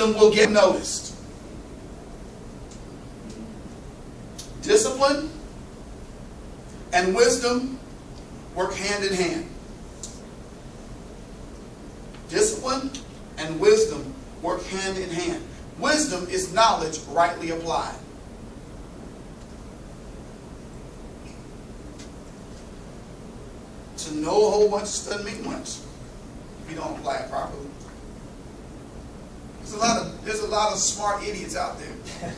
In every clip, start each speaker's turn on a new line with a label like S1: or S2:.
S1: wisdom will get noticed. Discipline and wisdom work hand in hand. Discipline and wisdom work hand in hand. Wisdom is knowledge rightly applied. To know a whole bunch doesn't mean much if you don't apply it properly. There's a lot of smart idiots out there.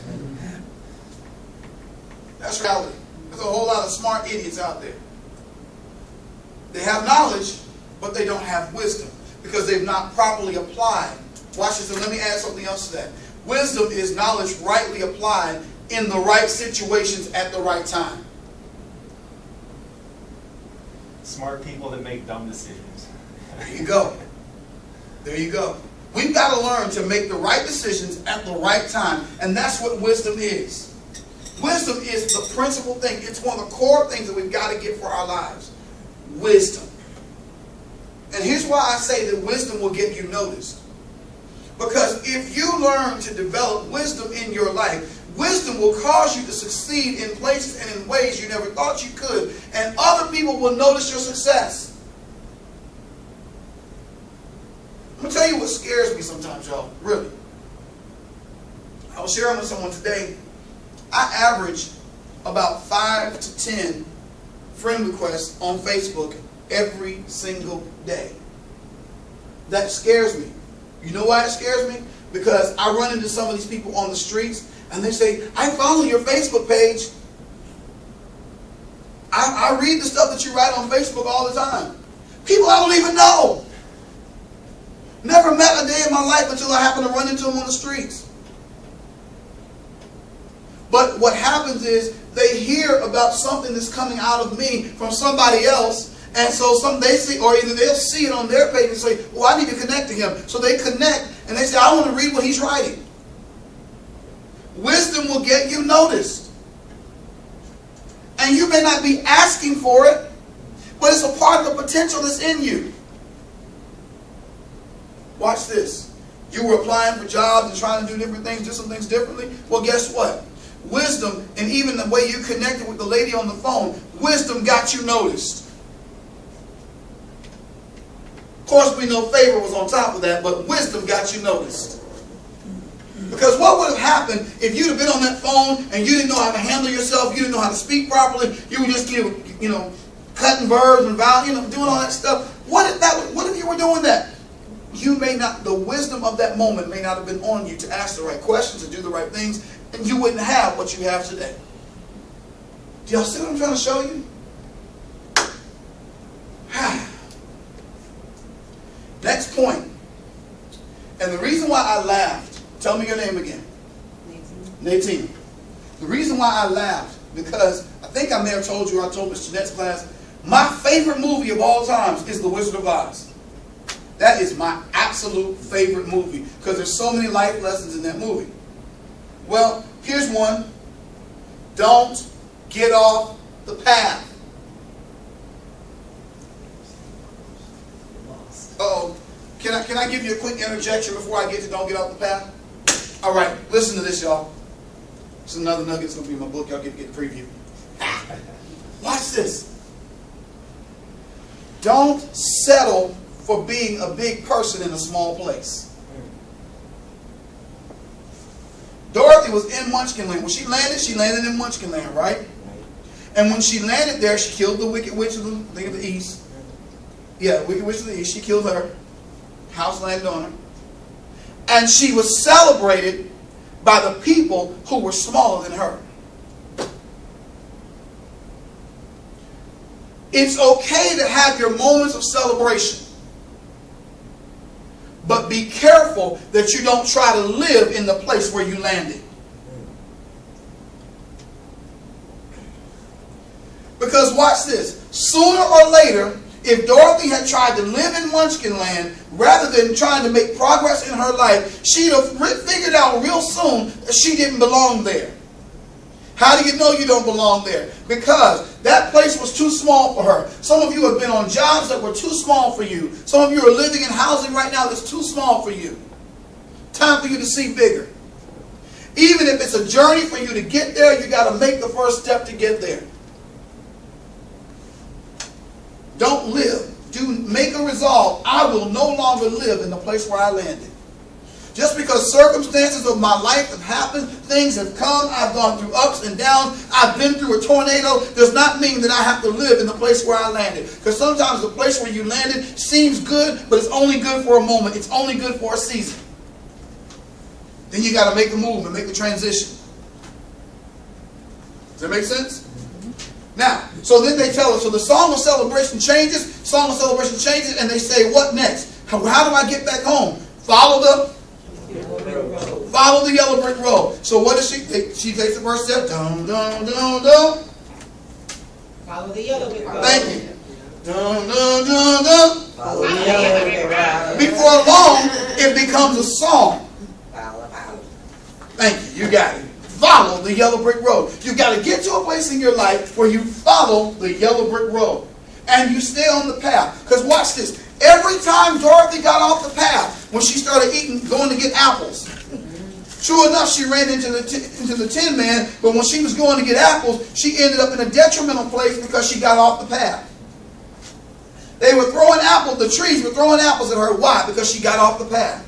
S1: That's reality. There's a whole lot of smart idiots out there. They have knowledge, but they don't have wisdom because they've not properly applied. Watch this, and let me add something else to that. Wisdom is knowledge rightly applied in the right situations at the right time.
S2: Smart people that make dumb decisions.
S1: There you go. There you go. We've got to learn to make the right decisions at the right time, and that's what wisdom is. Wisdom is the principal thing. It's one of the core things that we've got to get for our lives. Wisdom. And here's why I say that wisdom will get you noticed. Because if you learn to develop wisdom in your life, wisdom will cause you to succeed in places and in ways you never thought you could. And other people will notice your success. I'm going to tell you what scares me sometimes, y'all. Really. I was sharing with someone today. I average about 5 to 10 friend requests on Facebook every single day. That scares me. You know why it scares me? Because I run into some of these people on the streets and they say, I follow your Facebook page. I read the stuff that you write on Facebook all the time. People I don't even know. Never met a day in my life until I happen to run into them on the streets. But what happens is they hear about something that's coming out of me from somebody else. And so they see, or either they'll see it on their page and say, well, I need to connect to him. So they connect and they say, I want to read what he's writing. Wisdom will get you noticed. And you may not be asking for it, but it's a part of the potential that's in you. Watch this. You were applying for jobs and trying to do different things, do some things differently. Well, guess what? Wisdom, and even the way you connected with the lady on the phone, wisdom got you noticed. Of course, we know favor was on top of that, but wisdom got you noticed. Because what would have happened if you'd have been on that phone and you didn't know how to handle yourself, you didn't know how to speak properly, you would just give, cutting verbs and vowels, doing all that stuff. What if you were doing that? You may not, the wisdom of that moment may not have been on you to ask the right questions, to do the right things, and you wouldn't have what you have today. Do y'all see what I'm trying to show you? Next point. And the reason why I laughed, tell me your name again. Nadine. The reason why I laughed, because I think I may have told you, or I told Miss Jeanette's class, my favorite movie of all times is The Wizard of Oz. That is my absolute favorite movie, because there's so many life lessons in that movie. Well, here's one. Don't get off the path. Uh-oh. Can I give you a quick interjection before I get to don't get off the path? All right, listen to this, y'all. It's another nugget. It's going to be in my book. Y'all get to get a preview. Watch this. Don't settle for being a big person in a small place. Dorothy was in Munchkinland. When she landed in Munchkinland, right? And when she landed there, she killed the Wicked Witch of the East. Yeah, Wicked Witch of the East. She killed her. House landed on her. And she was celebrated by the people who were smaller than her. It's okay to have your moments of celebration. But be careful that you don't try to live in the place where you landed. Because watch this. Sooner or later, if Dorothy had tried to live in Munchkinland rather than trying to make progress in her life, she'd have figured out real soon that she didn't belong there. How do you know you don't belong there? Because that place was too small for her. Some of you have been on jobs that were too small for you. Some of you are living in housing right now that's too small for you. Time for you to see bigger. Even if it's a journey for you to get there, you got to make the first step to get there. Don't live. Make a resolve. I will no longer live in the place where I landed. Just because circumstances of my life have happened, things have come, I've gone through ups and downs, I've been through a tornado, does not mean that I have to live in the place where I landed. Because sometimes the place where you landed seems good, but it's only good for a moment. It's only good for a season. Then you got to make the move and make the transition. Does that make sense? Now, so then they tell us, so the song of celebration changes, and they say, what next? How do I get back home? Follow the yellow brick road. So what does she take? She takes the first step. Dum, dum, dum, dum.
S3: Follow the yellow brick road.
S1: Thank you. Dum, dum, dum, dum.
S3: Follow the yellow brick road.
S1: Before long, it becomes a song. Thank you. You got it. Follow the yellow brick road. You got to get to a place in your life where you follow the yellow brick road. And you stay on the path. Because watch this. Every time Dorothy got off the path, when she started going to get apples, true enough, she ran into the Tin Man, but when she was going to get apples, she ended up in a detrimental place because she got off the path. They were throwing apples, the trees were throwing apples at her. Why? Because she got off the path.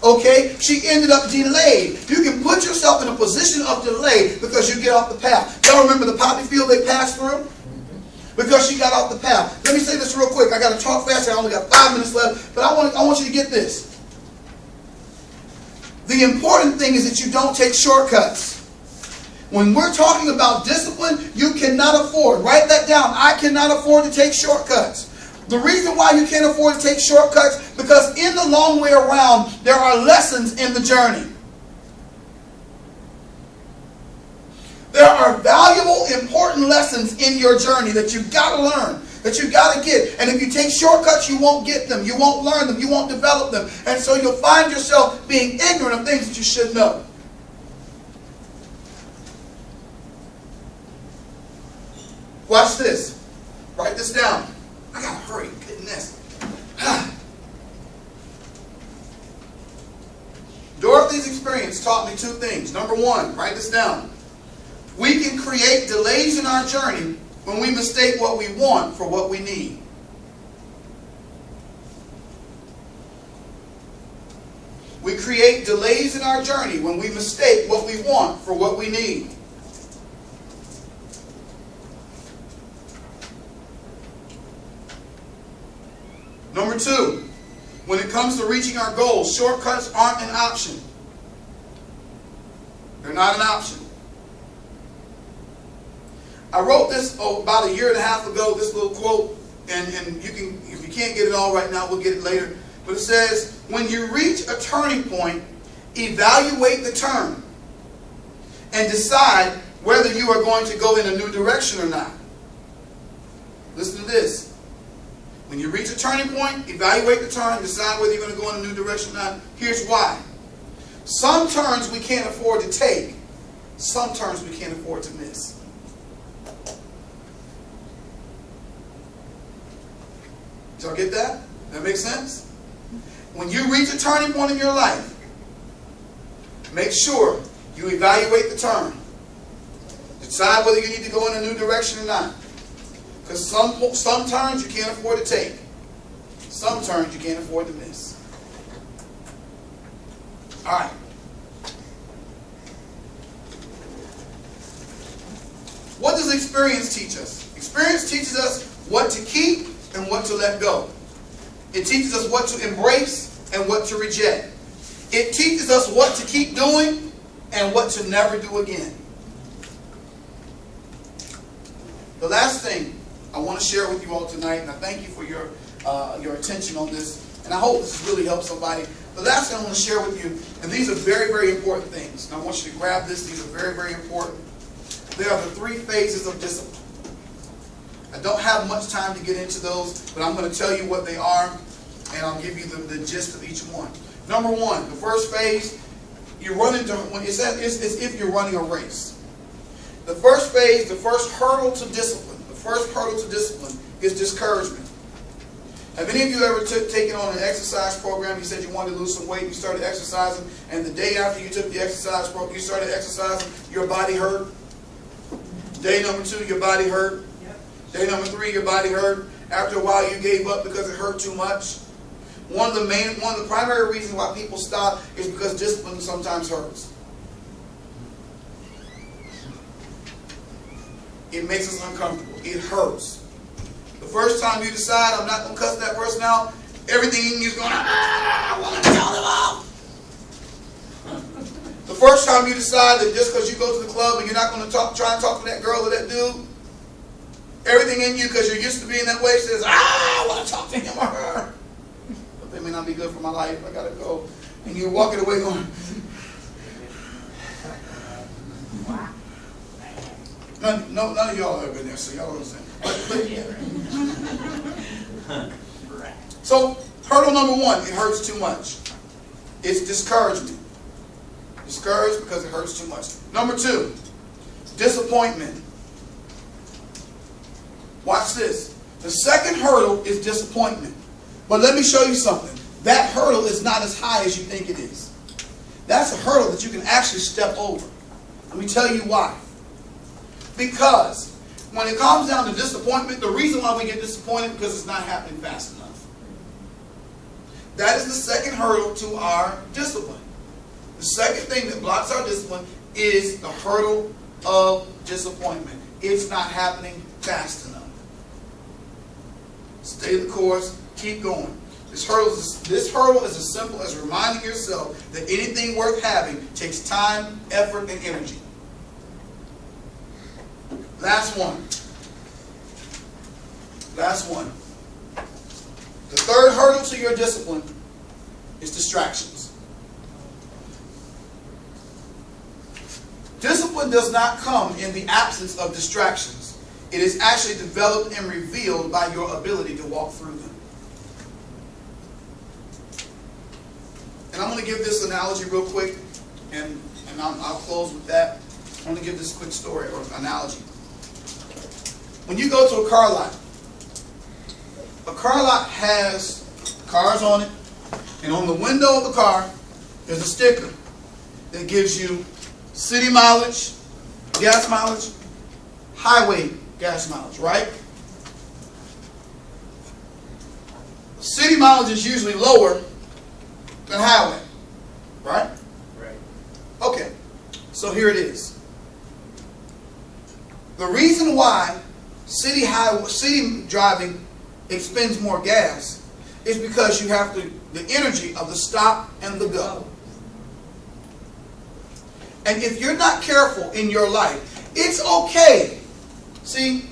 S1: Okay? She ended up delayed. You can put yourself in a position of delay because you get off the path. Y'all remember the poppy field they passed through? Because she got off the path. Let me say this real quick. I got to talk fast. I only got 5 minutes left. But I want you to get this. The important thing is that you don't take shortcuts. When we're talking about discipline, you cannot afford. Write that down. I cannot afford to take shortcuts. The reason why you can't afford to take shortcuts, because in the long way around, there are lessons in the journey. There are valuable, important lessons in your journey that you've got to learn, that you've got to get. And if you take shortcuts, you won't get them. You won't learn them. You won't develop them. And so you'll find yourself being ignorant of things that you should know. Watch this. Write this down. I got to hurry. Goodness. Dorothy's experience taught me 2 things. Number 1, write this down. We can create delays in our journey when we mistake what we want for what we need. We create delays in our journey when we mistake what we want for what we need. Number 2, when it comes to reaching our goals, shortcuts aren't an option. They're not an option. I wrote this about 1.5 years ago, this little quote, and you can, if you can't get it all right now, we'll get it later. But it says, when you reach a turning point, evaluate the turn and decide whether you are going to go in a new direction or not. Listen to this. When you reach a turning point, evaluate the turn, decide whether you're going to go in a new direction or not. Here's why. Some turns we can't afford to take. Some turns we can't afford to miss. Did y'all get that? That makes sense? When you reach a turning point in your life, make sure you evaluate the turn. Decide whether you need to go in a new direction or not. Because some turns you can't afford to take. Some turns you can't afford to miss. All right. What does experience teach us? Experience teaches us what to keep and what to let go. It teaches us what to embrace and what to reject. It teaches us what to keep doing and what to never do again. The last thing I want to share with you all tonight, and I thank you for your attention on this, and I hope this has really helped somebody. The last thing I want to share with you, and these are very, very important things, and I want you to grab this. These are very, very important. They are the 3 phases of discipline. I don't have much time to get into those, but I'm going to tell you what they are, and I'll give you the gist of each one. Number 1, the first phase, you run into, when it says it's if you're running a race. The first phase, the first hurdle to discipline, is discouragement. Have any of you ever taken on an exercise program? You said you wanted to lose some weight, you started exercising, and the day after you took the exercise program, you started exercising, your body hurt? Day number 2, your body hurt? Day number 3, your body hurt? After a while, you gave up because it hurt too much? One of the primary reasons why people stop is because discipline sometimes hurts. It makes us uncomfortable. It hurts. The first time you decide, I'm not going to cuss that person out, everything in you is going, I want to tell them off. The first time you decide that just because you go to the club and you're not going to try and talk to that girl or that dude, everything in you, because you're used to being that way, says, I want to talk to him or her. But they may not be good for my life. I got to go. And you're walking away going, none of y'all have been there, so y'all understand. So, hurdle number 1, it hurts too much. It's discouragement. Discouraged because it hurts too much. Number 2, disappointment. Watch this. The second hurdle is disappointment. But let me show you something. That hurdle is not as high as you think it is. That's a hurdle that you can actually step over. Let me tell you why. Because when it comes down to disappointment, the reason why we get disappointed is because it's not happening fast enough. That is the second hurdle to our discipline. The second thing that blocks our discipline is the hurdle of disappointment. It's not happening fast enough. Stay the course. Keep going. This hurdle is as simple as reminding yourself that anything worth having takes time, effort, and energy. Last one. Last one. The third hurdle to your discipline is distractions. Discipline does not come in the absence of distractions. It is actually developed and revealed by your ability to walk through them. And I'm going to give this analogy real quick, and I'll close with that. I'm going to give this quick story or analogy. When you go to a car lot has cars on it, and on the window of the car, there's a sticker that gives you city mileage, gas mileage, highway gas mileage, right? City mileage is usually lower than highway, right?
S2: Right.
S1: Okay, so here it is. The reason why city driving expends more gas is because you have the energy of the stop and the go. And if you're not careful in your life, it's okay. See,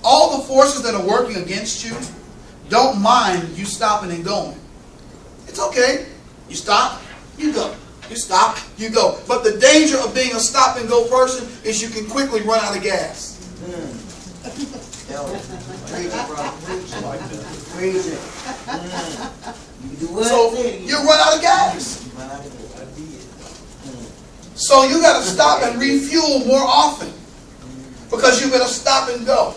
S1: all the forces that are working against you don't mind you stopping and going. It's okay. You stop, you go. You stop, you go. But the danger of being a stop and go person is you can quickly run out of gas. So you run out of gas. So you got to stop and refuel more often because you're going to stop and go.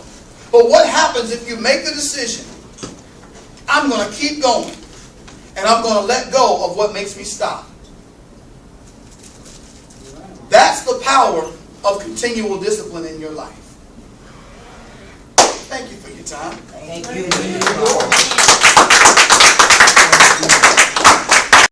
S1: But what happens if you make the decision, I'm going to keep going and I'm going to let go of what makes me stop? That's the power of continual discipline in your life. Thank you for your time.
S3: Thank you.